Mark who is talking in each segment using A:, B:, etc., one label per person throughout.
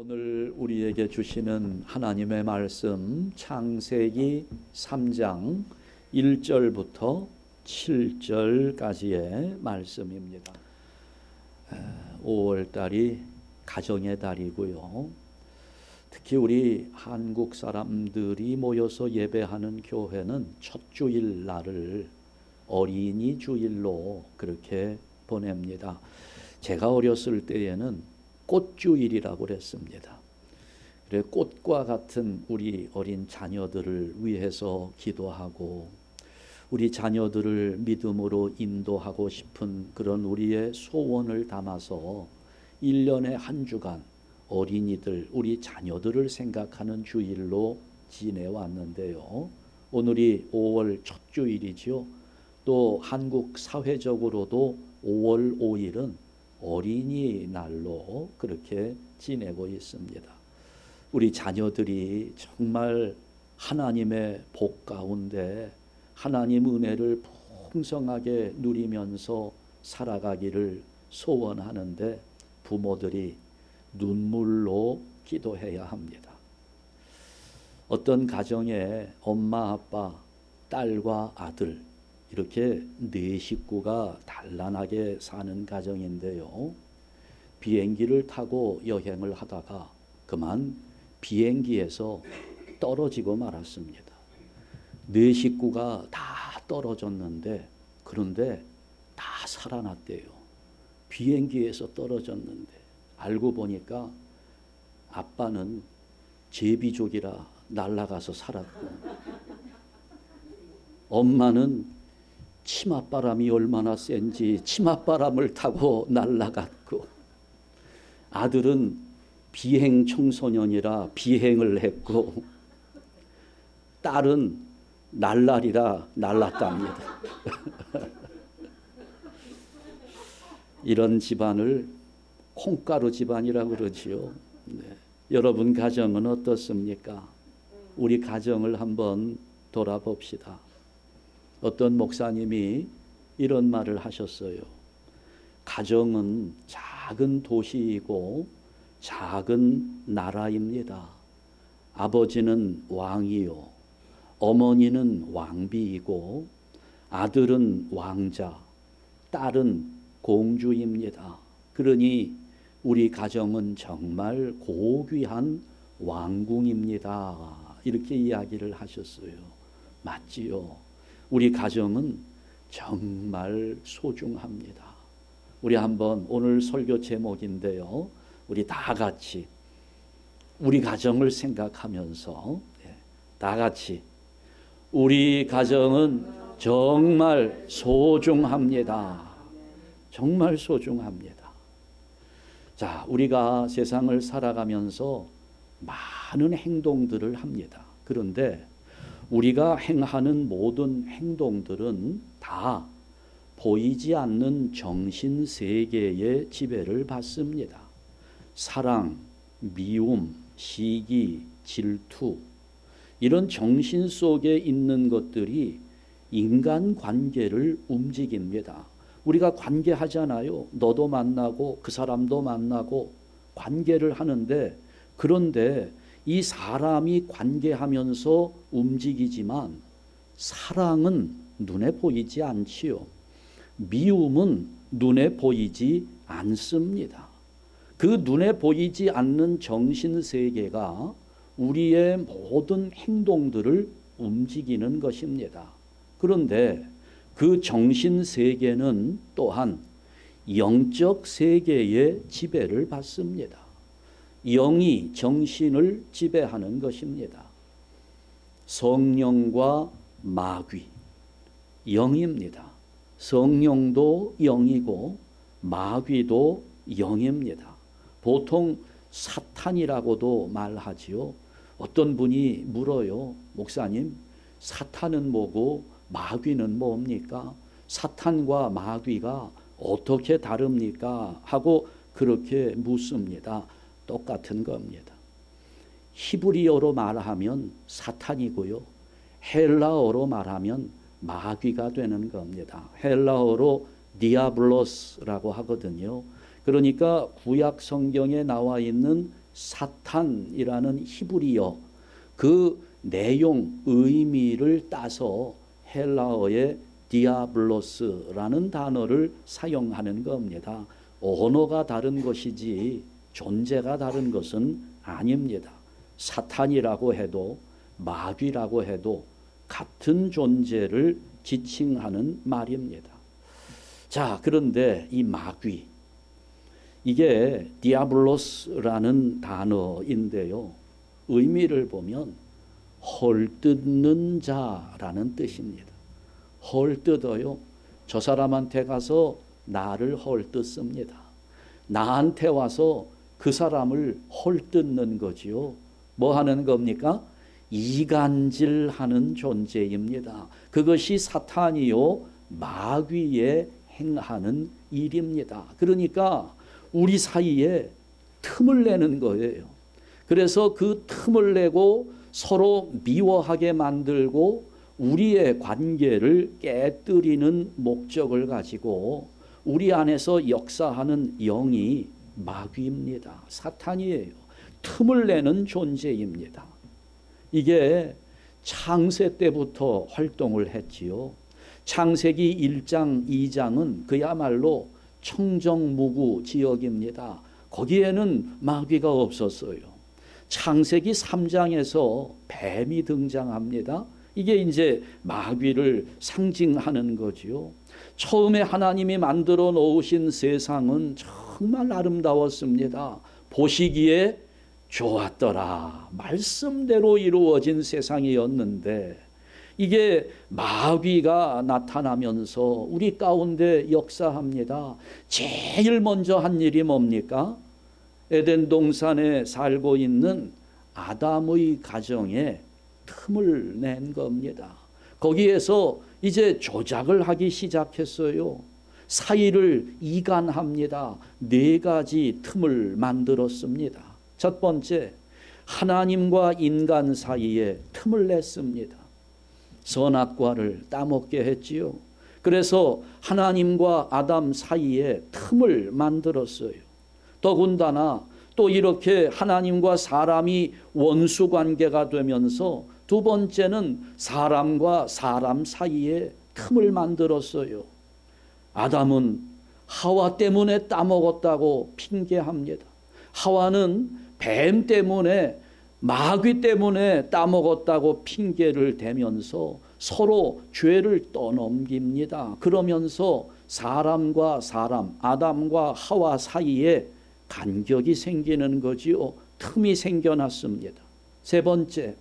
A: 오늘 우리에게 주시는 하나님의 말씀 창세기 3장 1절부터 7절까지의 말씀입니다. 5월달이 가정의 달이고요. 특히 우리 한국 사람들이 모여서 예배하는 교회는 첫 주일 날을 어린이 주일로 그렇게 보냅니다. 제가 어렸을 때에는 꽃주일이라고 그랬습니다. 그래 꽃과 같은 우리 어린 자녀들을 위해서 기도하고 우리 자녀들을 믿음으로 인도하고 싶은 그런 우리의 소원을 담아서 1년에 한 주간 어린이들, 우리 자녀들을 생각하는 주일로 지내왔는데요. 오늘이 5월 첫 주일이죠. 또 한국 사회적으로도 5월 5일은 어린이날로 그렇게 지내고 있습니다. 우리 자녀들이 정말 하나님의 복 가운데 하나님 은혜를 풍성하게 누리면서 살아가기를 소원하는데 부모들이 눈물로 기도해야 합니다. 어떤 가정에 엄마, 아빠, 딸과 아들 이렇게 네 식구가 단란하게 사는 가정인데요. 비행기를 타고 여행을 하다가 그만 비행기에서 떨어지고 말았습니다. 네 식구가 다 떨어졌는데 그런데 다 살아났대요. 비행기에서 떨어졌는데 알고 보니까 아빠는 제비족이라 날아가서 살았고 엄마는 치맛바람이 얼마나 센지 치맛바람을 타고 날아갔고 아들은 비행 청소년이라 비행을 했고 딸은 날라리라 날랐답니다. 이런 집안을 콩가루 집안이라고 그러지요. 네. 여러분 가정은 어떻습니까? 우리 가정을 한번 돌아봅시다. 어떤 목사님이 이런 말을 하셨어요. 가정은 작은 도시이고 작은 나라입니다. 아버지는 왕이요, 어머니는 왕비이고 아들은 왕자, 딸은 공주입니다. 그러니 우리 가정은 정말 고귀한 왕궁입니다. 이렇게 이야기를 하셨어요. 맞지요? 우리 가정은 정말 소중합니다. 우리 한번 오늘 설교 제목인데요. 우리 다 같이 우리 가정을 생각하면서 다 같이 우리 가정은 정말 소중합니다. 정말 소중합니다. 자, 우리가 세상을 살아가면서 많은 행동들을 합니다. 그런데 우리가 행하는 모든 행동들은 다 보이지 않는 정신세계의 지배를 받습니다. 사랑, 미움, 시기, 질투 이런 정신 속에 있는 것들이 인간관계를 움직입니다. 우리가 관계하잖아요. 너도 만나고 그 사람도 만나고 관계를 하는데 그런데 이 사람이 관계하면서 움직이지만 사랑은 눈에 보이지 않지요. 미움은 눈에 보이지 않습니다. 그 눈에 보이지 않는 정신세계가 우리의 모든 행동들을 움직이는 것입니다. 그런데 그 정신세계는 또한 영적 세계의 지배를 받습니다. 영이 정신을 지배하는 것입니다. 성령과 마귀, 영입니다. 성령도 영이고 마귀도 영입니다. 보통 사탄이라고도 말하지요. 어떤 분이 물어요. 목사님, 사탄은 뭐고 마귀는 뭡니까? 사탄과 마귀가 어떻게 다릅니까? 하고 그렇게 묻습니다. 똑같은 겁니다. 히브리어로 말하면 사탄이고요. 헬라어로 말하면 마귀가 되는 겁니다. 헬라어로 디아블로스라고 하거든요. 그러니까 구약 성경에 나와 있는 사탄이라는 히브리어 그 내용 의미를 따서 헬라어의 디아블로스라는 단어를 사용하는 겁니다. 언어가 다른 것이지 존재가 다른 것은 아닙니다. 사탄이라고 해도 마귀라고 해도 같은 존재를 지칭하는 말입니다. 자, 그런데 이 마귀, 이게 디아블로스라는 단어인데요. 의미를 보면 헐뜯는 자라는 뜻입니다. 헐뜯어요. 저 사람한테 가서 나를 헐뜯습니다. 나한테 와서 그 사람을 헐뜯는 거지요. 뭐 하는 겁니까? 이간질하는 존재입니다. 그것이 사탄이요 마귀의 행하는 일입니다. 그러니까 우리 사이에 틈을 내는 거예요. 그래서 그 틈을 내고 서로 미워하게 만들고 우리의 관계를 깨뜨리는 목적을 가지고 우리 안에서 역사하는 영이 마귀입니다. 사탄이에요. 틈을 내는 존재입니다. 이게 창세 때부터 활동을 했지요. 창세기 1장, 2장은 그야말로 청정무구 지역입니다. 거기에는 마귀가 없었어요. 창세기 3장에서 뱀이 등장합니다. 이게 이제 마귀를 상징하는 거지요. 처음에 하나님이 만들어 놓으신 세상은 정말 아름다웠습니다. 보시기에 좋았더라. 말씀대로 이루어진 세상이었는데 이게 마귀가 나타나면서 우리 가운데 역사합니다. 제일 먼저 한 일이 뭡니까? 에덴 동산에 살고 있는 아담의 가정에 틈을 낸 겁니다. 거기에서 이제 조작을 하기 시작했어요. 사이를 이간합니다. 4가지 틈을 만들었습니다. 첫 번째, 하나님과 인간 사이에 틈을 냈습니다. 선악과를 따먹게 했지요. 그래서 하나님과 아담 사이에 틈을 만들었어요. 더군다나 또 이렇게 하나님과 사람이 원수 관계가 되면서 두 번째는 사람과 사람 사이에 틈을 만들었어요. 아담은 하와 때문에 따먹었다고 핑계합니다. 하와는 뱀 때문에 마귀 때문에 따먹었다고 핑계를 대면서 서로 죄를 떠넘깁니다. 그러면서 사람과 사람, 아담과 하와 사이에 간격이 생기는 거지요. 틈이 생겨났습니다. 세 번째,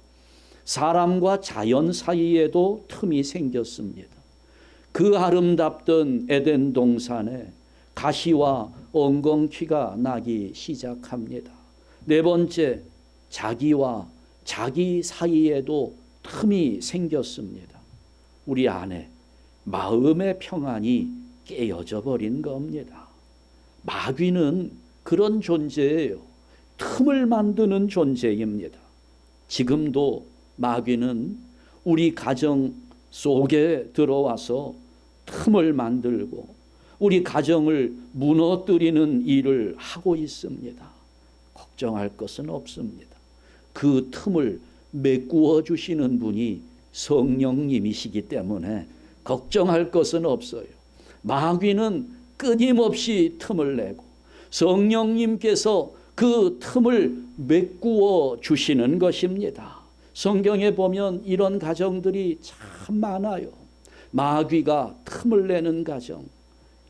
A: 사람과 자연 사이에도 틈이 생겼습니다. 그 아름답던 에덴 동산에 가시와 엉겅퀴가 나기 시작합니다. 네 번째, 자기와 자기 사이에도 틈이 생겼습니다. 우리 안에 마음의 평안이 깨어져 버린 겁니다. 마귀는 그런 존재예요. 틈을 만드는 존재입니다. 지금도 마귀는 우리 가정 속에 들어와서 틈을 만들고 우리 가정을 무너뜨리는 일을 하고 있습니다. 걱정할 것은 없습니다. 그 틈을 메꾸어 주시는 분이 성령님이시기 때문에 걱정할 것은 없어요. 마귀는 끊임없이 틈을 내고 성령님께서 그 틈을 메꾸어 주시는 것입니다. 성경에 보면 이런 가정들이 참 많아요. 마귀가 틈을 내는 가정,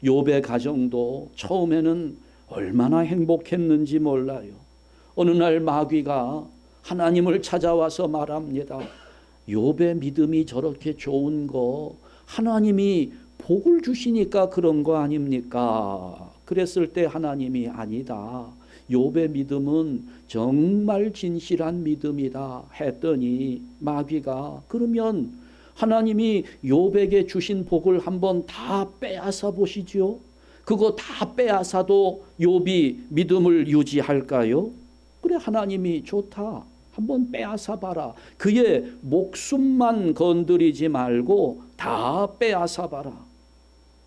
A: 욥의 가정도 처음에는 얼마나 행복했는지 몰라요. 어느 날 마귀가 하나님을 찾아와서 말합니다. 욥의 믿음이 저렇게 좋은 거 하나님이 복을 주시니까 그런 거 아닙니까? 그랬을 때 하나님이 아니다. 욥의 믿음은 정말 진실한 믿음이다 했더니 마귀가 그러면 하나님이 욥에게 주신 복을 한번 다 빼앗아 보시죠. 그거 다 빼앗아도 욥이 믿음을 유지할까요? 그래, 하나님이 좋다. 한번 빼앗아 봐라. 그의 목숨만 건드리지 말고 다 빼앗아 봐라.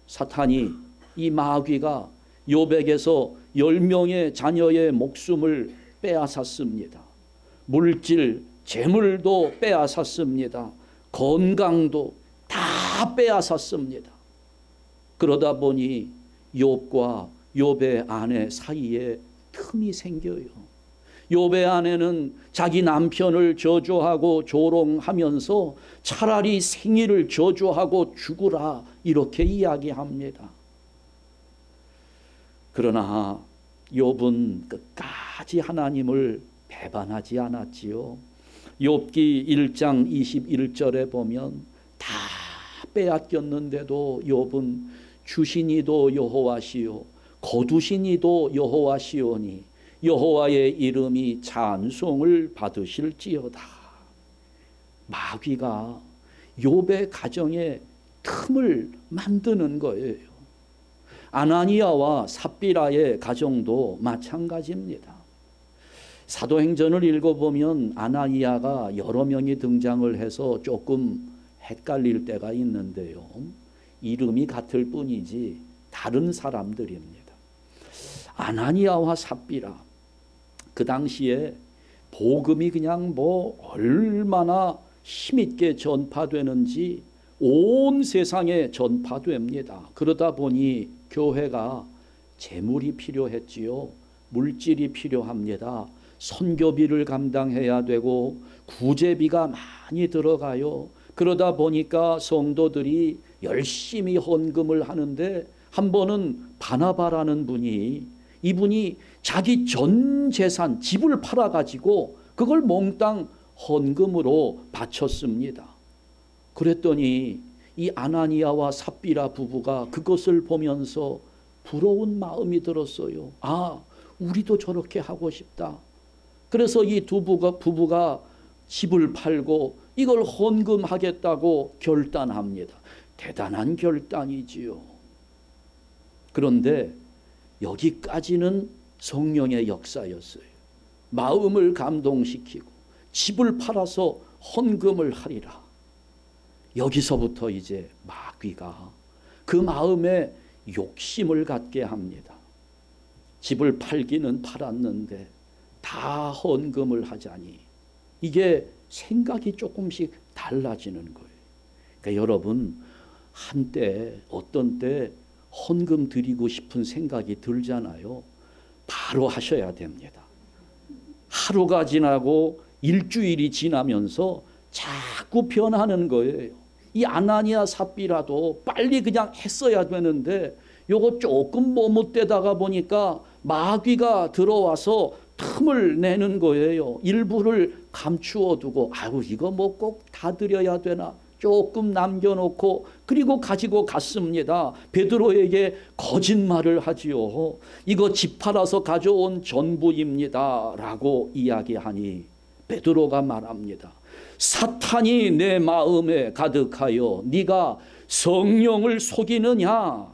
A: 사탄이, 이 마귀가 욥에게서 10명의 자녀의 목숨을 빼앗았습니다. 물질, 재물도 빼앗았습니다. 건강도 다 빼앗았습니다. 그러다 보니 욥과 욥의 아내 사이에 틈이 생겨요. 욥의 아내는 자기 남편을 저주하고 조롱하면서 차라리 생일을 저주하고 죽으라 이렇게 이야기합니다. 그러나 욥은 끝까지 하나님을 배반하지 않았지요. 욥기 1장 21절에 보면 다 빼앗겼는데도 욥은 주시니도 여호와시요 거두시니도 여호와시오니 여호와의 이름이 찬송을 받으실지어다. 마귀가 욥의 가정에 틈을 만드는 거예요. 아나니아와 삽비라의 가정도 마찬가지입니다. 사도행전을 읽어보면 아나니아가 여러 명이 등장을 해서 조금 헷갈릴 때가 있는데요. 이름이 같을 뿐이지 다른 사람들입니다. 아나니아와 삽비라, 그 당시에 복음이 그냥 얼마나 힘있게 전파되는지 온 세상에 전파됩니다. 그러다 보니 교회가 재물이 필요했지요. 물질이 필요합니다. 선교비를 감당해야 되고 구제비가 많이 들어가요. 그러다 보니까 성도들이 열심히 헌금을 하는데 한 번은 바나바라는 분이 이분이 자기 전 재산 집을 팔아가지고 그걸 몽땅 헌금으로 바쳤습니다. 그랬더니 이 아나니아와 삽비라 부부가 그것을 보면서 부러운 마음이 들었어요. 아, 우리도 저렇게 하고 싶다. 그래서 이 부부가 집을 팔고 이걸 헌금하겠다고 결단합니다. 대단한 결단이지요. 그런데 여기까지는 성령의 역사였어요. 마음을 감동시키고 집을 팔아서 헌금을 하리라. 여기서부터 이제 마귀가 그 마음에 욕심을 갖게 합니다. 집을 팔기는 팔았는데 다 헌금을 하자니 이게 생각이 조금씩 달라지는 거예요. 그러니까 여러분, 한때 어떤 때 헌금 드리고 싶은 생각이 들잖아요. 바로 하셔야 됩니다. 하루가 지나고 일주일이 지나면서 자꾸 변하는 거예요. 이 아나니아 삽비라도 빨리 그냥 했어야 되는데 요거 조금 머뭇대다가 보니까 마귀가 들어와서 틈을 내는 거예요. 일부를 감추어 두고 아유 이거 꼭 다 드려야 되나 조금 남겨놓고 그리고 가지고 갔습니다. 베드로에게 거짓말을 하지요. 이거 집 팔아서 가져온 전부입니다 라고 이야기하니 베드로가 말합니다. 사탄이 내 마음에 가득하여 네가 성령을 속이느냐.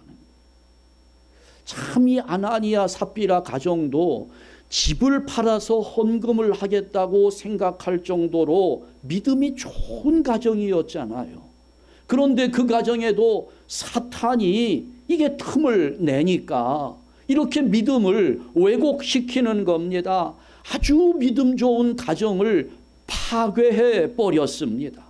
A: 참 이 아나니아 삽비라 가정도 집을 팔아서 헌금을 하겠다고 생각할 정도로 믿음이 좋은 가정이었잖아요. 그런데 그 가정에도 사탄이 이게 틈을 내니까 이렇게 믿음을 왜곡시키는 겁니다. 아주 믿음 좋은 가정을 파괴해 버렸습니다.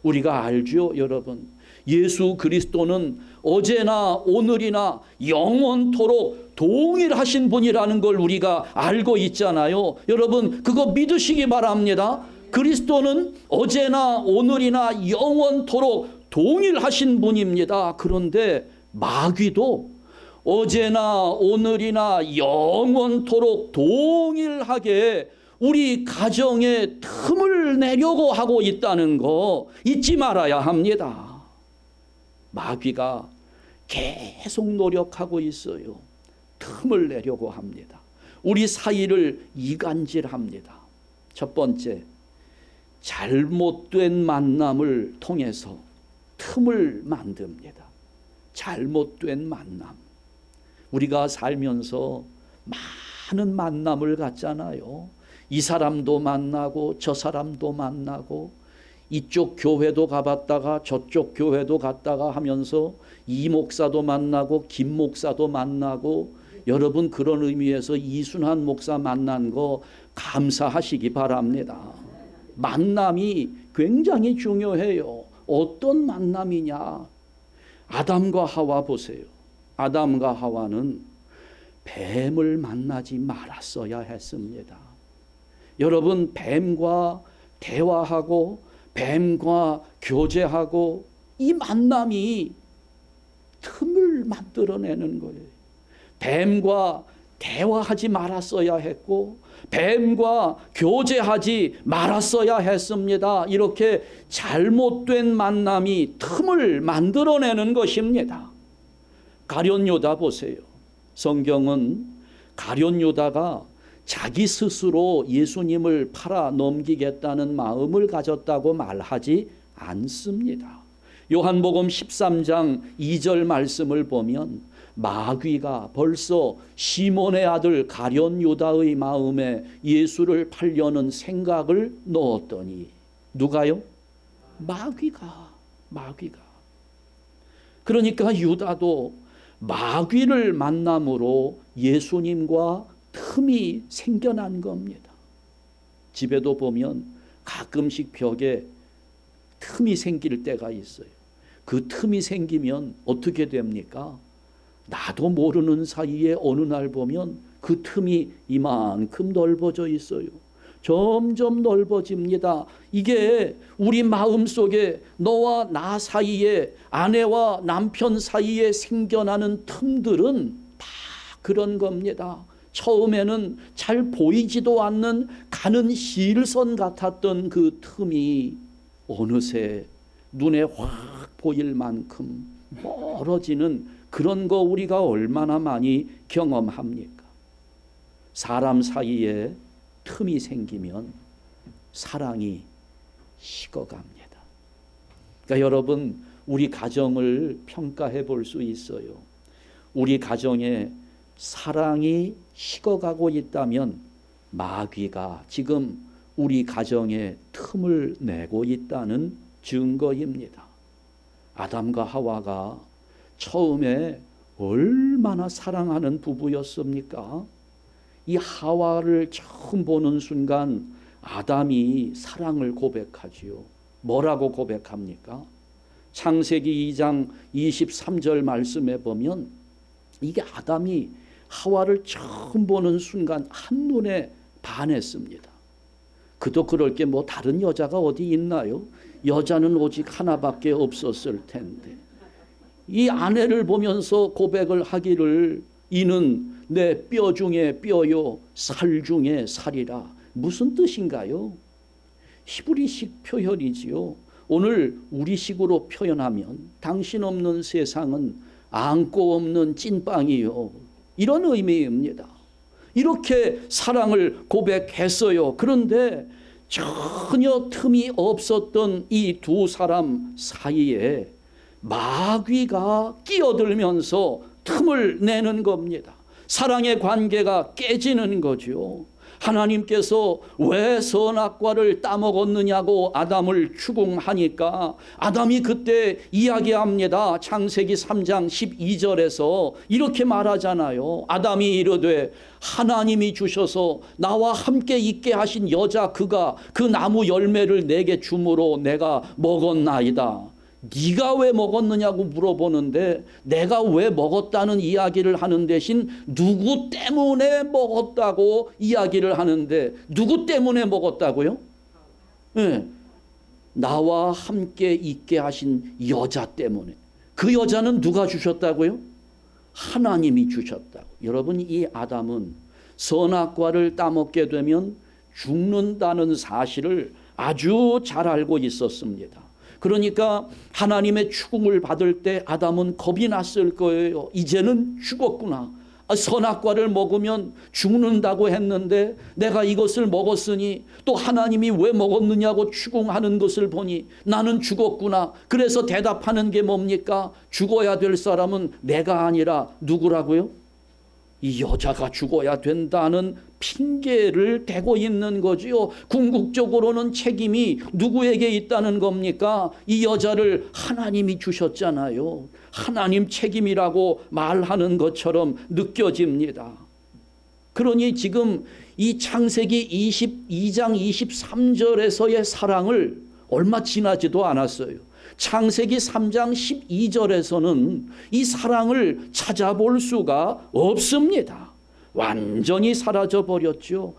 A: 우리가 알죠, 여러분. 예수 그리스도는 어제나 오늘이나 영원토록 동일하신 분이라는 걸 우리가 알고 있잖아요. 여러분, 그거 믿으시기 바랍니다. 그리스도는 어제나 오늘이나 영원토록 동일하신 분입니다. 그런데 마귀도 어제나 오늘이나 영원토록 동일하게 우리 가정에 틈을 내려고 하고 있다는 거 잊지 말아야 합니다. 마귀가 계속 노력하고 있어요. 틈을 내려고 합니다. 우리 사이를 이간질합니다. 첫 번째, 잘못된 만남을 통해서 틈을 만듭니다. 잘못된 만남. 우리가 살면서 많은 만남을 갖잖아요. 이 사람도 만나고 저 사람도 만나고 이쪽 교회도 가봤다가 저쪽 교회도 갔다가 하면서 이 목사도 만나고 김 목사도 만나고 여러분 그런 의미에서 이순환 목사 만난 거 감사하시기 바랍니다. 만남이 굉장히 중요해요. 어떤 만남이냐? 아담과 하와 보세요. 아담과 하와는 뱀을 만나지 말았어야 했습니다. 여러분 뱀과 대화하고 뱀과 교제하고 이 만남이 틈을 만들어내는 거예요. 뱀과 대화하지 말았어야 했고 뱀과 교제하지 말았어야 했습니다. 이렇게 잘못된 만남이 틈을 만들어내는 것입니다. 가룟 유다 보세요. 성경은 가룟 유다가 자기 스스로 예수님을 팔아 넘기겠다는 마음을 가졌다고 말하지 않습니다. 요한복음 13장 2절 말씀을 보면 마귀가 벌써 시몬의 아들 가룟 유다의 마음에 예수를 팔려는 생각을 넣었더니 누가요? 마귀가. 그러니까 유다도 마귀를 만남으로 예수님과 틈이 생겨난 겁니다. 집에도 보면 가끔씩 벽에 틈이 생길 때가 있어요. 그 틈이 생기면 어떻게 됩니까? 나도 모르는 사이에 어느 날 보면 그 틈이 이만큼 넓어져 있어요. 점점 넓어집니다. 이게 우리 마음속에 너와 나 사이에, 아내와 남편 사이에 생겨나는 틈들은 다 그런 겁니다. 처음에는 잘 보이지도 않는 가는 실선 같았던 그 틈이 어느새 눈에 확 보일 만큼 멀어지는 그런 거 우리가 얼마나 많이 경험합니까? 사람 사이에 틈이 생기면 사랑이 식어갑니다. 그러니까 여러분 우리 가정을 평가해 볼 수 있어요. 우리 가정에 사랑이 식어가고 있다면 마귀가 지금 우리 가정에 틈을 내고 있다는 증거입니다. 아담과 하와가 처음에 얼마나 사랑하는 부부였습니까? 이 하와를 처음 보는 순간 아담이 사랑을 고백하지요. 뭐라고 고백합니까? 창세기 2장 23절 말씀에 보면 이게 아담이 하와를 처음 보는 순간 한눈에 반했습니다. 그도 그럴 게 뭐 다른 여자가 어디 있나요? 여자는 오직 하나밖에 없었을 텐데 이 아내를 보면서 고백을 하기를 이는 내 뼈 중에 뼈요 살 중에 살이라. 무슨 뜻인가요? 히브리식 표현이지요. 오늘 우리식으로 표현하면 당신 없는 세상은 안고 없는 찐빵이요. 이런 의미입니다. 이렇게 사랑을 고백했어요. 그런데 전혀 틈이 없었던 이 두 사람 사이에 마귀가 끼어들면서 틈을 내는 겁니다. 사랑의 관계가 깨지는 거죠. 하나님께서 왜 선악과를 따먹었느냐고 아담을 추궁하니까 아담이 그때 이야기합니다. 창세기 3장 12절에서 이렇게 말하잖아요. 아담이 이르되 하나님이 주셔서 나와 함께 있게 하신 여자 그가 그 나무 열매를 내게 주므로 내가 먹었나이다. 네가 왜 먹었느냐고 물어보는데 내가 왜 먹었다는 이야기를 하는 대신 누구 때문에 먹었다고 이야기를 하는데 누구 때문에 먹었다고요? 네. 나와 함께 있게 하신 여자 때문에. 그 여자는 누가 주셨다고요? 하나님이 주셨다고. 여러분 이 아담은 선악과를 따먹게 되면 죽는다는 사실을 아주 잘 알고 있었습니다. 그러니까 하나님의 추궁을 받을 때 아담은 겁이 났을 거예요. 이제는 죽었구나. 선악과를 먹으면 죽는다고 했는데 내가 이것을 먹었으니 또 하나님이 왜 먹었느냐고 추궁하는 것을 보니 나는 죽었구나. 그래서 대답하는 게 뭡니까? 죽어야 될 사람은 내가 아니라 누구라고요? 이 여자가 죽어야 된다는 핑계를 대고 있는 거지요. 궁극적으로는 책임이 누구에게 있다는 겁니까? 이 여자를 하나님이 주셨잖아요. 하나님 책임이라고 말하는 것처럼 느껴집니다. 그러니 지금 이 창세기 22장 23절에서의 사랑을 얼마 지나지도 않았어요. 창세기 3장 12절에서는 이 사랑을 찾아볼 수가 없습니다. 완전히 사라져 버렸죠.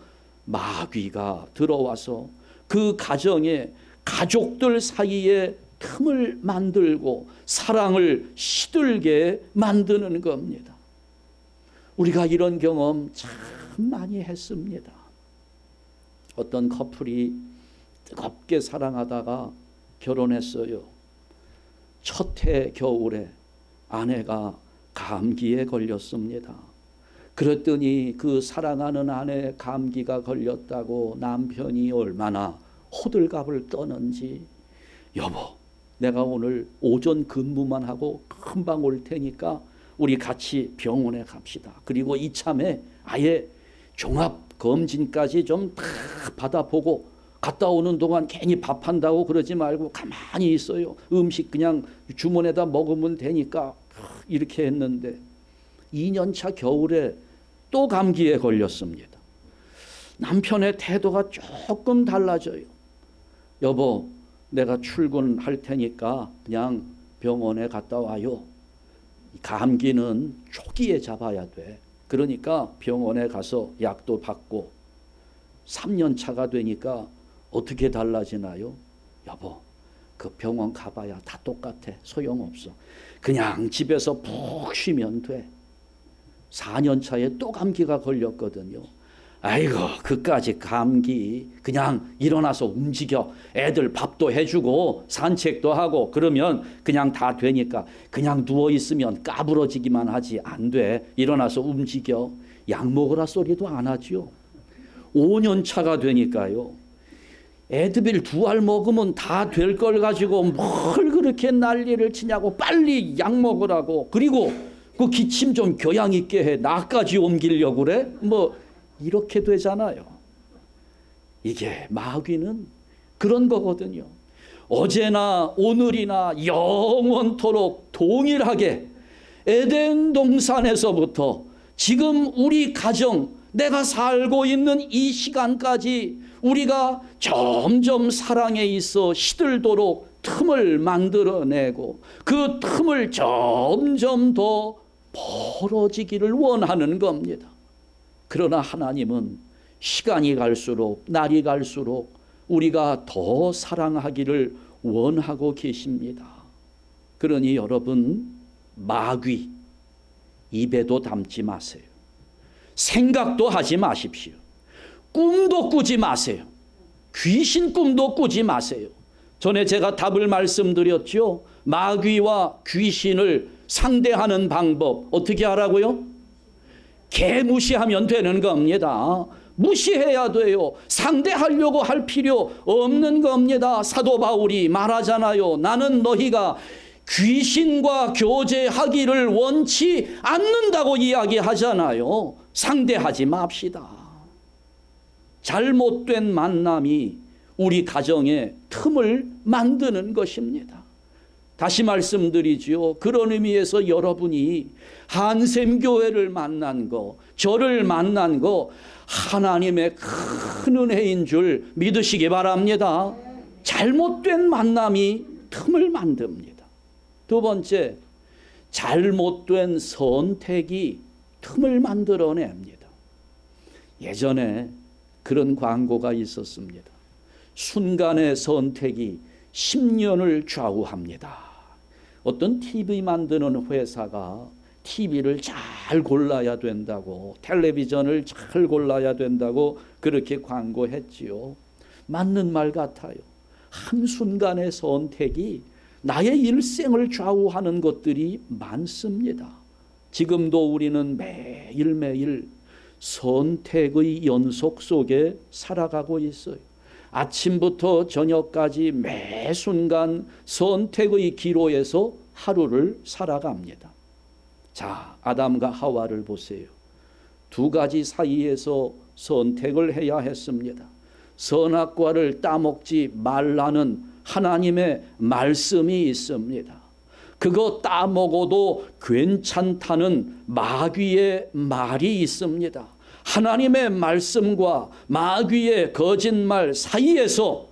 A: 마귀가 들어와서 그 가정에, 가족들 사이에 틈을 만들고 사랑을 시들게 만드는 겁니다. 우리가 이런 경험 참 많이 했습니다. 어떤 커플이 뜨겁게 사랑하다가 결혼했어요. 첫 해 겨울에 아내가 감기에 걸렸습니다. 그랬더니 그 사랑하는 아내 감기가 걸렸다고 남편이 얼마나 호들갑을 떠는지, 여보, 내가 오늘 오전 근무만 하고 금방 올 테니까 우리 같이 병원에 갑시다. 그리고 이참에 아예 종합검진까지 좀 다 받아보고 갔다 오는 동안 괜히 밥한다고 그러지 말고 가만히 있어요. 음식 그냥 주문에다 먹으면 되니까. 이렇게 했는데 2년차 겨울에 또 감기에 걸렸습니다. 남편의 태도가 조금 달라져요. 여보, 내가 출근할 테니까 그냥 병원에 갔다 와요. 감기는 초기에 잡아야 돼. 그러니까 병원에 가서 약도 받고. 3년 차가 되니까 어떻게 달라지나요? 여보, 그 병원 가봐야 다 똑같아. 소용없어. 그냥 집에서 푹 쉬면 돼. 4년 차에 또 감기가 걸렸거든요. 아이고, 그까지 감기. 그냥 일어나서 움직여. 애들 밥도 해주고 산책도 하고 그러면 그냥 다 되니까. 그냥 누워있으면 까부러지기만 하지 안 돼. 일어나서 움직여. 약 먹으라 소리도 안 하죠. 5년 차가 되니까요. 에드빌 2알 먹으면 다 될 걸 가지고 뭘 그렇게 난리를 치냐고. 빨리 약 먹으라고. 그리고 그 기침 좀 교양 있게 해. 나까지 옮기려고 그래? 뭐 이렇게 되잖아요. 이게 마귀는 그런 거거든요. 어제나 오늘이나 영원토록 동일하게 에덴 동산에서부터 지금 우리 가정, 내가 살고 있는 이 시간까지 우리가 점점 사랑에 있어 시들도록 틈을 만들어내고 그 틈을 점점 더 벌어지기를 원하는 겁니다. 그러나 하나님은 시간이 갈수록, 날이 갈수록 우리가 더 사랑하기를 원하고 계십니다. 그러니 여러분, 마귀 입에도 담지 마세요. 생각도 하지 마십시오. 꿈도 꾸지 마세요. 귀신 꿈도 꾸지 마세요. 전에 제가 답을 말씀드렸죠. 마귀와 귀신을 상대하는 방법 어떻게 하라고요? 개무시하면 되는 겁니다. 무시해야 돼요. 상대하려고 할 필요 없는 겁니다. 사도 바울이 말하잖아요. 나는 너희가 귀신과 교제하기를 원치 않는다고 이야기하잖아요. 상대하지 맙시다. 잘못된 만남이 우리 가정에 틈을 만드는 것입니다. 다시 말씀드리지요. 그런 의미에서 여러분이 한샘교회를 만난 거, 저를 만난 거 하나님의 큰 은혜인 줄 믿으시기 바랍니다. 잘못된 만남이 틈을 만듭니다. 두 번째, 잘못된 선택이 틈을 만들어냅니다. 예전에 그런 광고가 있었습니다. 순간의 선택이 10년을 좌우합니다. 어떤 TV 만드는 회사가 TV를 잘 골라야 된다고, 텔레비전을 잘 골라야 된다고 그렇게 광고했지요. 맞는 말 같아요. 한순간의 선택이 나의 일생을 좌우하는 것들이 많습니다. 지금도 우리는 매일매일 선택의 연속 속에 살아가고 있어요. 아침부터 저녁까지 매 순간 선택의 기로에서 하루를 살아갑니다. 자, 아담과 하와를 보세요. 두 가지 사이에서 선택을 해야 했습니다. 선악과를 따먹지 말라는 하나님의 말씀이 있습니다. 그거 따먹어도 괜찮다는 마귀의 말이 있습니다. 하나님의 말씀과 마귀의 거짓말 사이에서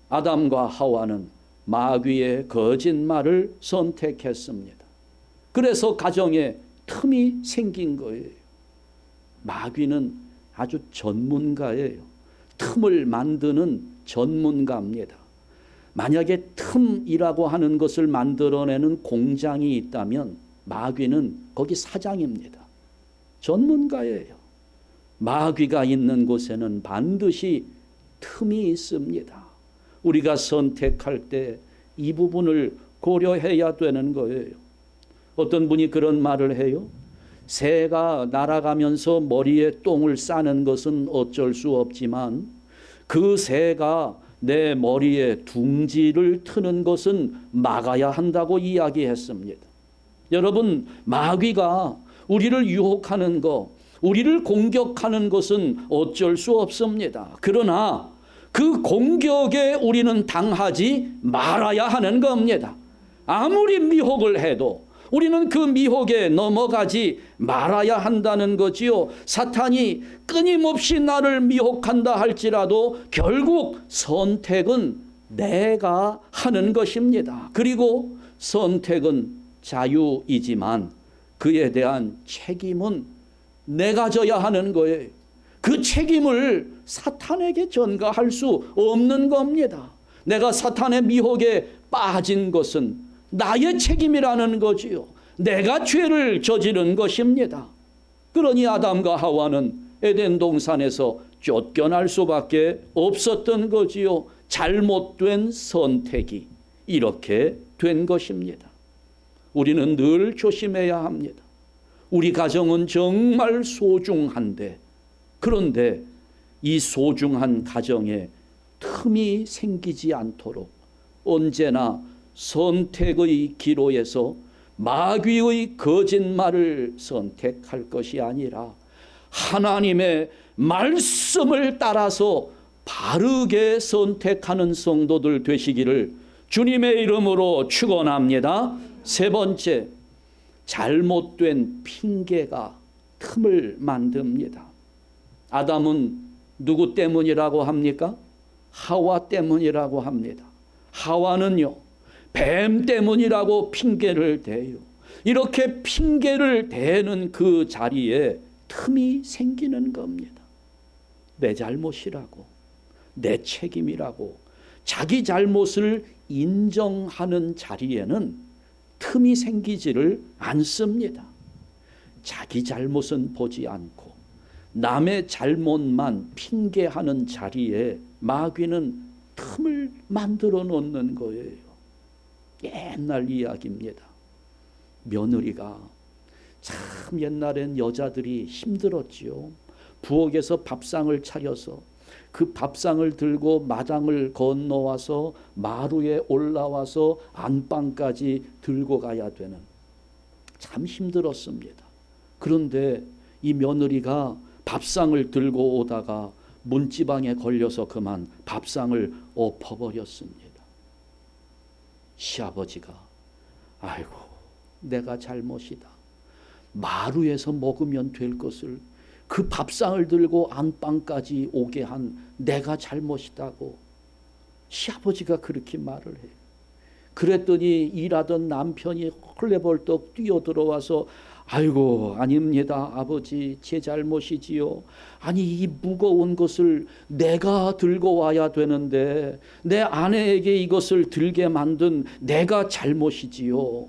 A: 아담과 하와는 마귀의 거짓말을 선택했습니다. 그래서 가정에 틈이 생긴 거예요. 마귀는 아주 전문가예요. 틈을 만드는 전문가입니다. 만약에 틈이라고 하는 것을 만들어내는 공장이 있다면 마귀는 거기 사장입니다. 전문가예요. 마귀가 있는 곳에는 반드시 틈이 있습니다. 우리가 선택할 때 이 부분을 고려해야 되는 거예요. 어떤 분이 그런 말을 해요. 새가 날아가면서 머리에 똥을 싸는 것은 어쩔 수 없지만 그 새가 내 머리에 둥지를 트는 것은 막아야 한다고 이야기했습니다. 여러분, 마귀가 우리를 유혹하는 것, 우리를 공격하는 것은 어쩔 수 없습니다. 그러나 그 공격에 우리는 당하지 말아야 하는 겁니다. 아무리 미혹을 해도 우리는 그 미혹에 넘어가지 말아야 한다는 거지요. 사탄이 끊임없이 나를 미혹한다 할지라도 결국 선택은 내가 하는 것입니다. 그리고 선택은 자유이지만 그에 대한 책임은 내가 져야 하는 거예요. 그 책임을 사탄에게 전가할 수 없는 겁니다. 내가 사탄의 미혹에 빠진 것은 나의 책임이라는 거지요. 내가 죄를 저지른 것입니다. 그러니 아담과 하와는 에덴 동산에서 쫓겨날 수밖에 없었던 거지요. 잘못된 선택이 이렇게 된 것입니다. 우리는 늘 조심해야 합니다. 우리 가정은 정말 소중한데, 그런데 이 소중한 가정에 틈이 생기지 않도록 언제나 선택의 기로에서 마귀의 거짓말을 선택할 것이 아니라 하나님의 말씀을 따라서 바르게 선택하는 성도들 되시기를 주님의 이름으로 축원합니다. 세 번째, 잘못된 핑계가 틈을 만듭니다. 아담은 누구 때문이라고 합니까? 하와 때문이라고 합니다. 하와는요, 뱀 때문이라고 핑계를 대요. 이렇게 핑계를 대는 그 자리에 틈이 생기는 겁니다. 내 잘못이라고, 내 책임이라고 자기 잘못을 인정하는 자리에는 틈이 생기지를 않습니다. 자기 잘못은 보지 않고 남의 잘못만 핑계하는 자리에 마귀는 틈을 만들어 놓는 거예요. 옛날 이야기입니다. 며느리가 참 옛날엔 여자들이 힘들었지요. 부엌에서 밥상을 차려서 그 밥상을 들고 마당을 건너와서 마루에 올라와서 안방까지 들고 가야 되는, 참 힘들었습니다. 그런데 이 며느리가 밥상을 들고 오다가 문지방에 걸려서 그만 밥상을 엎어버렸습니다. 시아버지가 아이고 내가 잘못이다. 마루에서 먹으면 될 것을 그 밥상을 들고 안방까지 오게 한 내가 잘못이다고 시아버지가 그렇게 말을 해요. 그랬더니 일하던 남편이 헐레벌떡 뛰어들어와서 아이고 아닙니다 아버지, 제 잘못이지요. 아니 이 무거운 것을 내가 들고 와야 되는데 내 아내에게 이것을 들게 만든 내가 잘못이지요.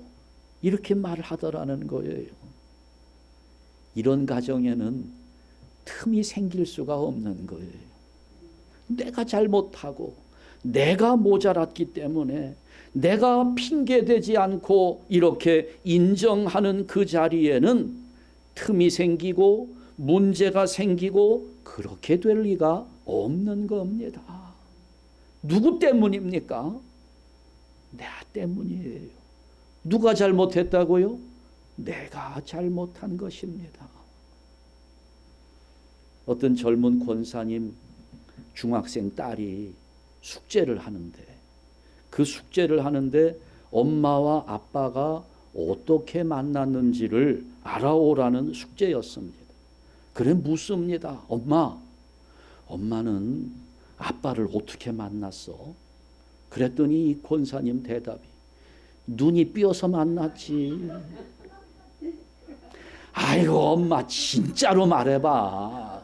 A: 이렇게 말하더라는 거예요. 이런 가정에는 틈이 생길 수가 없는 거예요. 내가 잘못하고 내가 모자랐기 때문에 내가 핑계대지 않고 이렇게 인정하는 그 자리에는 틈이 생기고 문제가 생기고 그렇게 될 리가 없는 겁니다. 누구 때문입니까? 나 때문이에요. 누가 잘못했다고요? 내가 잘못한 것입니다. 어떤 젊은 권사님 중학생 딸이 숙제를 하는데 그 숙제를 하는데 엄마와 아빠가 어떻게 만났는지를 알아오라는 숙제였습니다. 그래 묻습니다. 엄마는 아빠를 어떻게 만났어? 그랬더니 이 권사님 대답이 눈이 삐어서 만났지. 아이고 엄마 진짜로 말해봐.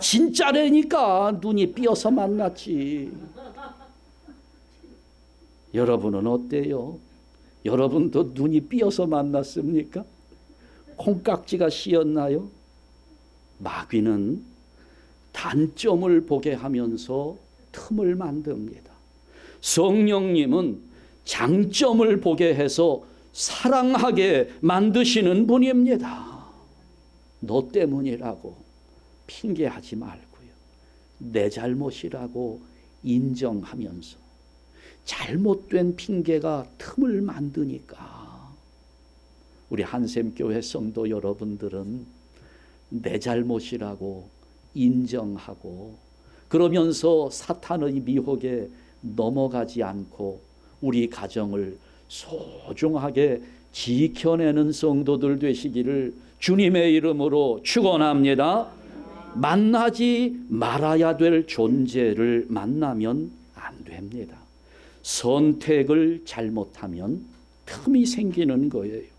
A: 진짜라니까 눈이 삐어서 만났지. 여러분은 어때요? 여러분도 눈이 삐어서 만났습니까? 콩깍지가 씌었나요? 마귀는 단점을 보게 하면서 틈을 만듭니다. 성령님은 장점을 보게 해서 사랑하게 만드시는 분입니다. 너 때문이라고 핑계하지 말고요. 내 잘못이라고 인정하면서 잘못된 핑계가 틈을 만드니까 우리 한샘교회 성도 여러분들은 내 잘못이라고 인정하고 그러면서 사탄의 미혹에 넘어가지 않고 우리 가정을 소중하게 지켜내는 성도들 되시기를 주님의 이름으로 축원합니다. 만나지 말아야 될 존재를 만나면 안 됩니다. 선택을 잘못하면 틈이 생기는 거예요.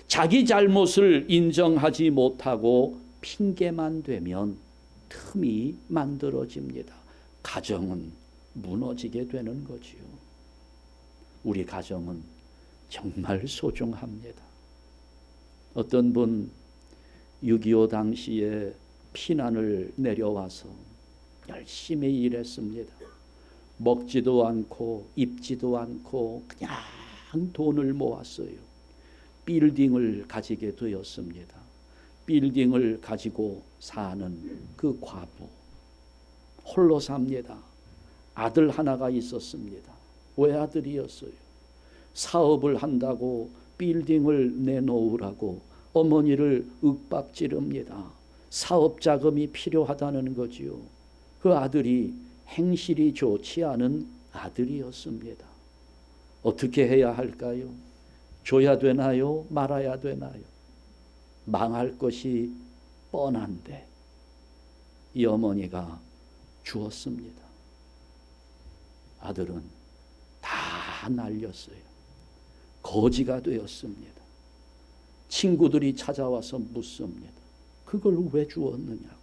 A: 자기 잘못을 인정하지 못하고 핑계만 대면 틈이 만들어집니다. 가정은 무너지게 되는 거지요. 우리 가정은 정말 소중합니다. 어떤 분 6.25 당시에 피난을 내려와서 열심히 일했습니다. 먹지도 않고 입지도 않고 그냥 돈을 모았어요. 빌딩을 가지게 되었습니다. 빌딩을 가지고 사는 그 과부 홀로 삽니다. 아들 하나가 있었습니다. 외아들이었어요. 사업을 한다고 빌딩을 내놓으라고 어머니를 윽박지릅니다. 사업 자금이 필요하다는 거지요. 그 아들이 행실이 좋지 않은 아들이었습니다. 어떻게 해야 할까요? 줘야 되나요? 말아야 되나요? 망할 것이 뻔한데 이 어머니가 주었습니다. 아들은 다 날렸어요. 거지가 되었습니다. 친구들이 찾아와서 묻습니다. 그걸 왜 주었느냐고.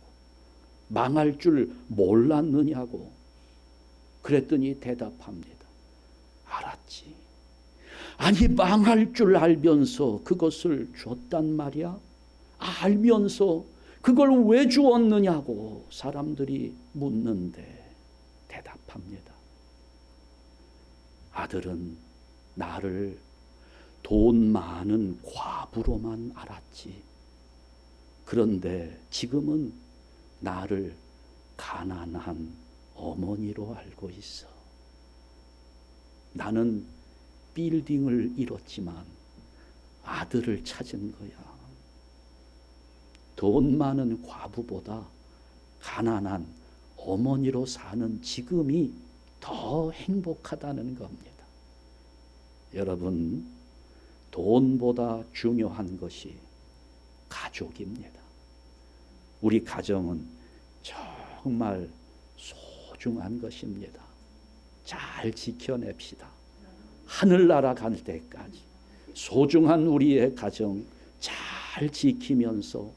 A: 망할 줄 몰랐느냐고. 그랬더니 대답합니다. 알았지. 아니 망할 줄 알면서 그것을 줬단 말이야? 알면서 그걸 왜 주었느냐고 사람들이 묻는데 대답합니다. 아들은 나를 돈 많은 과부로만 알았지. 그런데 지금은 나를 가난한 어머니로 알고 있어. 나는 빌딩을 잃었지만 아들을 찾은 거야. 돈 많은 과부보다 가난한 어머니로 사는 지금이 더 행복하다는 겁니다. 여러분, 돈보다 중요한 것이 가족입니다. 우리 가정은 정말 소중한 것입니다. 잘 지켜냅시다. 하늘나라 갈 때까지 소중한 우리의 가정 잘 지키면서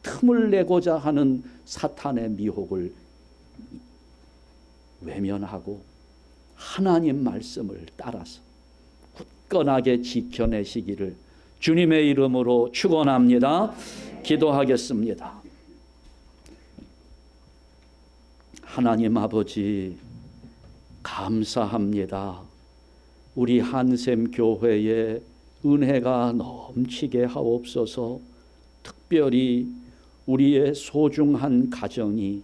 A: 틈을 내고자 하는 사탄의 미혹을 외면하고 하나님 말씀을 따라서 굳건하게 지켜내시기를 주님의 이름으로 축원합니다. 기도하겠습니다. 하나님 아버지 감사합니다. 우리 한샘 교회에 은혜가 넘치게 하옵소서. 특별히 우리의 소중한 가정이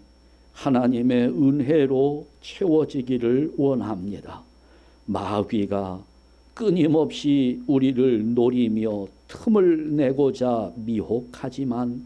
A: 하나님의 은혜로 채워지기를 원합니다. 마귀가 끊임없이 우리를 노리며 틈을 내고자 미혹하지만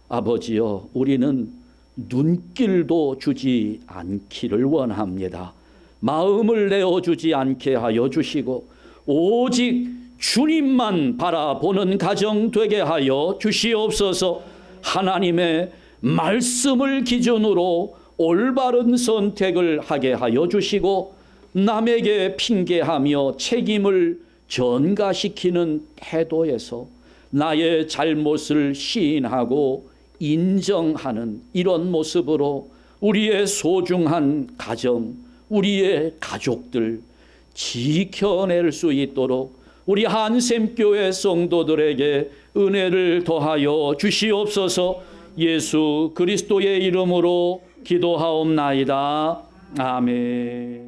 A: 아버지여 우리는 눈길도 주지 않기를 원합니다. 마음을 내어주지 않게 하여 주시고 오직 주님만 바라보는 가정 되게 하여 주시옵소서. 하나님의 말씀을 기준으로 올바른 선택을 하게 하여 주시고 남에게 핑계하며 책임을 전가시키는 태도에서 나의 잘못을 시인하고 인정하는 이런 모습으로 우리의 소중한 가정, 우리의 가족들 지켜낼 수 있도록 우리 한샘교회 성도들에게 은혜를 더하여 주시옵소서. 예수 그리스도의 이름으로 기도하옵나이다. 아멘.